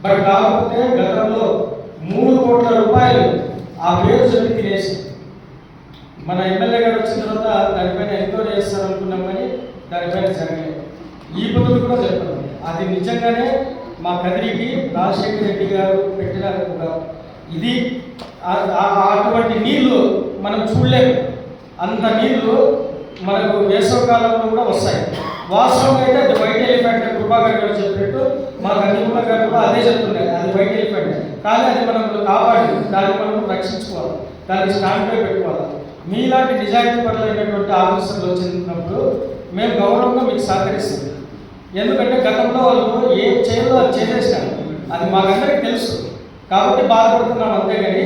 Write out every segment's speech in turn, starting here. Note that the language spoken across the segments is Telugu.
బట్ కాకపోతే గతంలో 3 కోట్ల రూపాయలు ఆ పేరు చెప్పి తినేసి మన ఎమ్మెల్యే గారు వచ్చిన తర్వాత దానిపైన ఎంక్వైరీ చేస్తారనుకున్నాం, కానీ దానిపైన జరగలేదు. ఈ బదులు కూడా చెప్తాను, అది నిజంగానే మా కదిరికి రాజశేఖర రెడ్డి గారు పెట్టిన ఒక ఇది. అటువంటి నీళ్లు మనం చూడలేము. అంత నీళ్లు మనకు వేసవకాలంలో కూడా వస్తాయి. వాస్తవంగా అయితే అది వైట్ ఎలిఫెంట్. కృపాకర్ గారు చెప్పినట్టు మా గండిగుండ గారు కూడా అదే చెప్తుండే, అది వైట్ ఎలిఫెంట్. కానీ అది మనం కాపాడి దాన్ని మనం రక్షించుకోవాలి, దాన్ని స్టాండ్ పై పెట్టుకోవాలి. మీలాంటి నిజాయితీ పరులైనటువంటి ఆఫీసర్లు వచ్చినప్పుడు మేము గౌరవంగా మీకు సహకరిస్తాం. ఎందుకంటే గతంలో వాళ్ళు ఏం చేయాలో అది చేసేసారు, అది మాకందరికీ తెలుసు కాబట్టి బాధపడుతున్నాం. అంతేగాని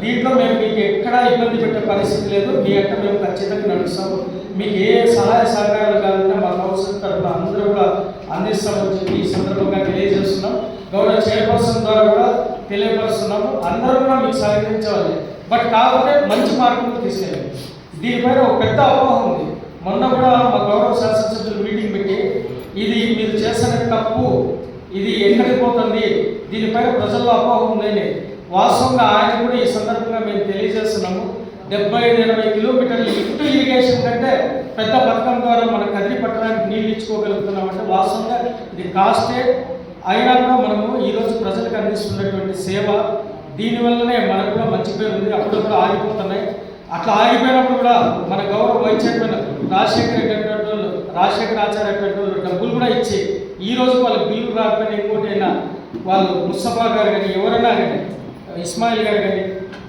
దీంట్లో మేము మీకు ఎక్కడా ఇబ్బంది పెట్టే పరిస్థితి లేదు. మీ అంటే మేము ఖచ్చితంగా నడుస్తాము. మీకు ఏ సహాయ సహకారాలు కావాలంటే మా కౌన్సిల్ తరఫున అందరూ కూడా అందిస్తామని చెప్పి ఈ సందర్భంగా తెలియజేస్తున్నాం. గౌరవ చైర్పర్సన్ ద్వారా కూడా తెలియపరుస్తున్నాము. అందరూ కూడా మీకు సహకరించాలి, బట్ కాకపోతే మంచి మార్గంలో తీసుకెళ్ళాలి. దీనిపైన ఒక పెద్ద అపోహ ఉంది. మొన్న కూడా మా గౌరవ శాసనసభ్యులు మీటింగ్ పెట్టి ఇది మీరు చేసిన తప్పు, ఇది ఎక్కడికి పోతుంది, దీనిపైన ప్రజల్లో అపోహ ఉందని. వాస్తవంగా ఆయన కూడా ఈ సందర్భంగా మేము తెలియజేస్తున్నాము. 75-80 కిలోమీటర్ల లిఫ్ట్ ఇరిగేషన్ కంటే పెద్ద పథకం ద్వారా మన కదిరి పట్టణానికి నీళ్ళు ఇచ్చుకోగలుగుతున్నామంటే వాస్తవంగా ఇది కాస్టే. అయినా కూడా మనము ఈరోజు ప్రజలకు అందిస్తున్నటువంటి సేవ, దీనివల్లనే మనకు కూడా మంచి పేరు ఉంది. అప్పుడు కూడా ఆగిపోతున్నాయి. అట్లా ఆగిపోయినప్పుడు కూడా మన గౌరవ వైస్ చైర్మన్ రాజశేఖర ఆచార్య డబ్బులు కూడా ఇచ్చి ఈ రోజు వాళ్ళకి బిల్లు రాకపోయినా ఇంకోటి అయినా వాళ్ళు ముస్తఫా గారు కానీ ఎవరైనా కానీ ఇస్మాయిల్ గారు కానీ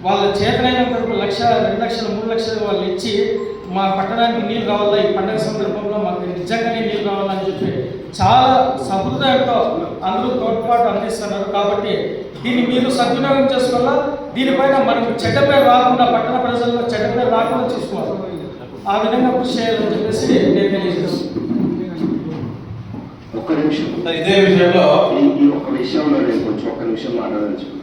వాళ్ళ చేతనైనంత వరకు 1 లక్ష, 2 లక్షలు, 3 లక్షలు వాళ్ళు ఇచ్చి మా పట్టణానికి నీళ్ళు రావాలా, ఈ పండుగ సందర్భంలో మాకు నిజంగానే నీళ్ళు రావాలని చెప్పి చాలా సహృదయంతో అందరూ తోడ్పాటు అందిస్తున్నారు. కాబట్టి దీన్ని మీరు సద్వినియోగం చేసుకోవాలా. దీనిపైన మనకు చెడ్డ పేరు రాకుండా, పట్టణ ప్రజల్లో చెడ్డ పేరు రాకుండా చూసుకోవాలి. ఆ విధంగా కృషి చేయాలని చెప్పేసి నేను తెలియజేస్తున్నాను. ఒక్క నిమిషం, ఇదే విషయంలో ఈ ఒక్క విషయంలో నేను కొంచెం ఒక్క నిమిషం మాట్లాడాల్సింది.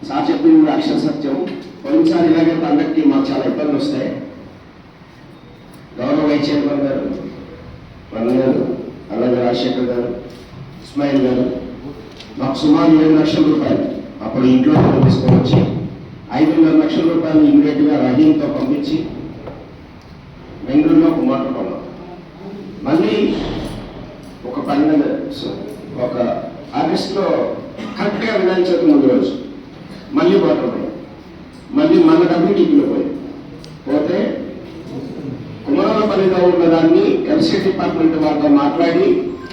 సార్ చెప్పింది అక్షర సత్యం. కొన్నిసారి ఇలాగే పండగకి మాకు చాలా ఇబ్బందులు వస్తాయి. గౌరవ వైస్ చైర్మన్ గారు, రమణ గారు, అలాగే రాజశేఖర్ గారు, ఇస్మాయిల్ గారు మాకు సుమారు 7 లక్షల రూపాయలు అప్పుడు ఇంట్లో తీసుకొని వచ్చి 5.5 లక్షల రూపాయలు ఇమీడియట్గా రహీంతో పంపించి బెంగళూరులో ఒక మోటార్ కొన్నాం. మళ్ళీ ఒక పండుగ ఒక ఆగస్టులో కరెక్ట్గా వినాయక చవితి ముందు రోజు మళ్ళీ మోటార్ పోయాం. మళ్ళీ మన డబ్బులు టిక్కిలో పోతే కుమరవపల్లిలో ఉన్న దాన్ని ఎలక్ట్రిసిటీ డిపార్ట్మెంట్ వాళ్ళతో మాట్లాడి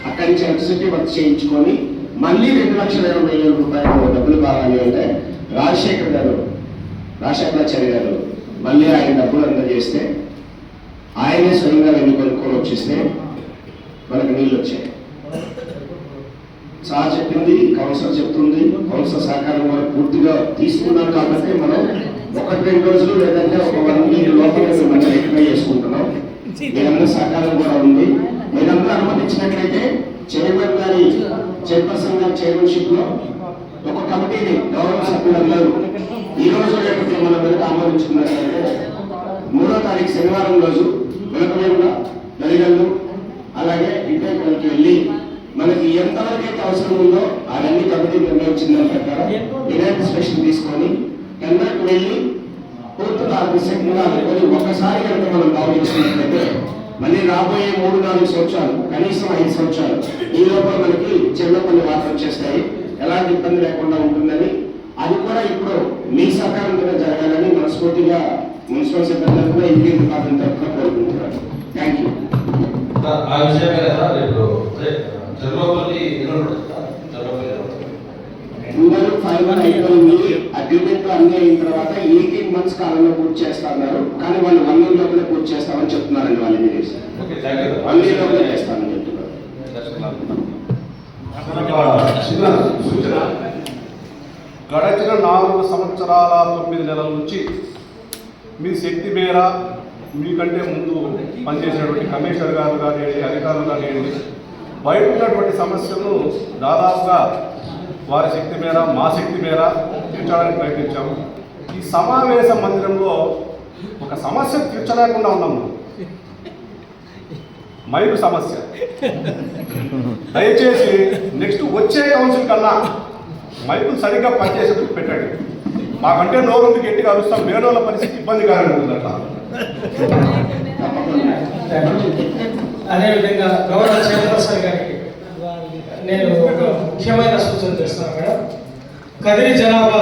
అక్కడి నుంచి ఎలక్ట్రిసిటీ వర్క్ చేయించుకొని మళ్ళీ 2,20,000 రూపాయలు డబ్బులు కావాలి అంటే రాజశేఖరాచార్య గారు మళ్ళీ ఆయన డబ్బులు అందజేస్తే ఆయనే స్వయంగా వెళ్ళి కొనుక్కొని వచ్చేస్తే మనకు నీళ్ళు వచ్చాయి. సార్ చెప్పింది, కౌన్సిలర్ చెప్తుంది, కౌన్సిలర్ సహకారం కూడా పూర్తిగా తీసుకున్నాం. కాబట్టి మనం 1-2 రోజులు లేదంటే ఒక 1 వీక్ లోపల మనం రెక్టిఫై చేసుకుంటున్నాం. మీరందరూ సహకారం కూడా ఉంది. మీరందరూ అనుమతించినట్లయితే చైర్పర్సన్ గారి చైర్మన్షిప్ లో ఒక కమిటీని గౌరవ సభ్యులందరూ ఈ రోజు రేపటి మన మీద ఆమోదించుకున్నట్లయితే 3వ తారీఖు శనివారం రోజు వెలకవేముల, నడిగల్లు అలాగే ఇంటర్కి వెళ్ళి మనకి ఎంతవరకు అయితే అవసరం ఉందో అవన్నీ కమిటీ నిర్ణయించిన దాని ప్రకారం ఇన్వెస్టిగేషన్ తీసుకొని టెండర్కి వెళ్ళి పూర్తిగా అనుకొని ఒక్కసారి కనుక మనం బాగు చేసుకున్నట్లయితే మళ్ళీ రాబోయే 3-4 సంవత్సరాలు, కనీసం 5 సంవత్సరాలు ఈ లోపల మనకి చెరువుపల్లి వాటర్ వచ్చేస్తాయి. ఎలాంటి ఇబ్బంది లేకుండా ఉంటుందని, అది కూడా ఇప్పుడు మీ సహకారంతో జరగాలని మనస్ఫూర్తిగా మున్సిపల్ సిబ్బంది కూడా ఇంజనీరింగ్ డిపార్ట్మెంట్ తరఫున కోరుకుంటున్నాను. Thank you. ఆ విషయమే కదా రేపు చెరువుపల్లి అగ్రిమెంట్ అన్ని అయిన తర్వాత 18 months కాలంలో పూర్తి చేస్తున్నారు. కానీ వాళ్ళు 1 year లోపలే పూర్తి చేస్తామని చెప్తున్నారండి. వాళ్ళు 1 year లోపలే చేస్తామని చెప్తున్నారు. గడచిన 4 సంవత్సరాల 9 నెలల నుంచి మీ శక్తి మేర మీకంటే ముందు పనిచేసినటువంటి కమిషనర్ గారు కానివ్వండి, అధికారులు కానివ్వండి, బయట ఉన్నటువంటి సమస్యలను దాదాపుగా వారి శక్తి మేర, మా శక్తి మేర తీర్చడానికి ప్రయత్నించాము. ఈ సమావేశ మందిరంలో ఒక సమస్య తీర్చలేకుండా ఉన్నాము. మైలు సమస్య. దయచేసి నెక్స్ట్ వచ్చే కౌన్సిల్ కన్నా మైకులు సరిగ్గా పనిచేసేందుకు పెట్టండి. మాకంటే నోరు ఉంది గట్టిగా అరుస్తాం, వేరే పరిస్థితి ఇబ్బందికరంగా ఉంటుంది అట్లా. అదేవిధంగా గౌరవ చైర్పర్సన్ గారికి నేను ఒక ముఖ్యమైన సూచన చేస్తున్నాను మేడం. కదిరి జనాభా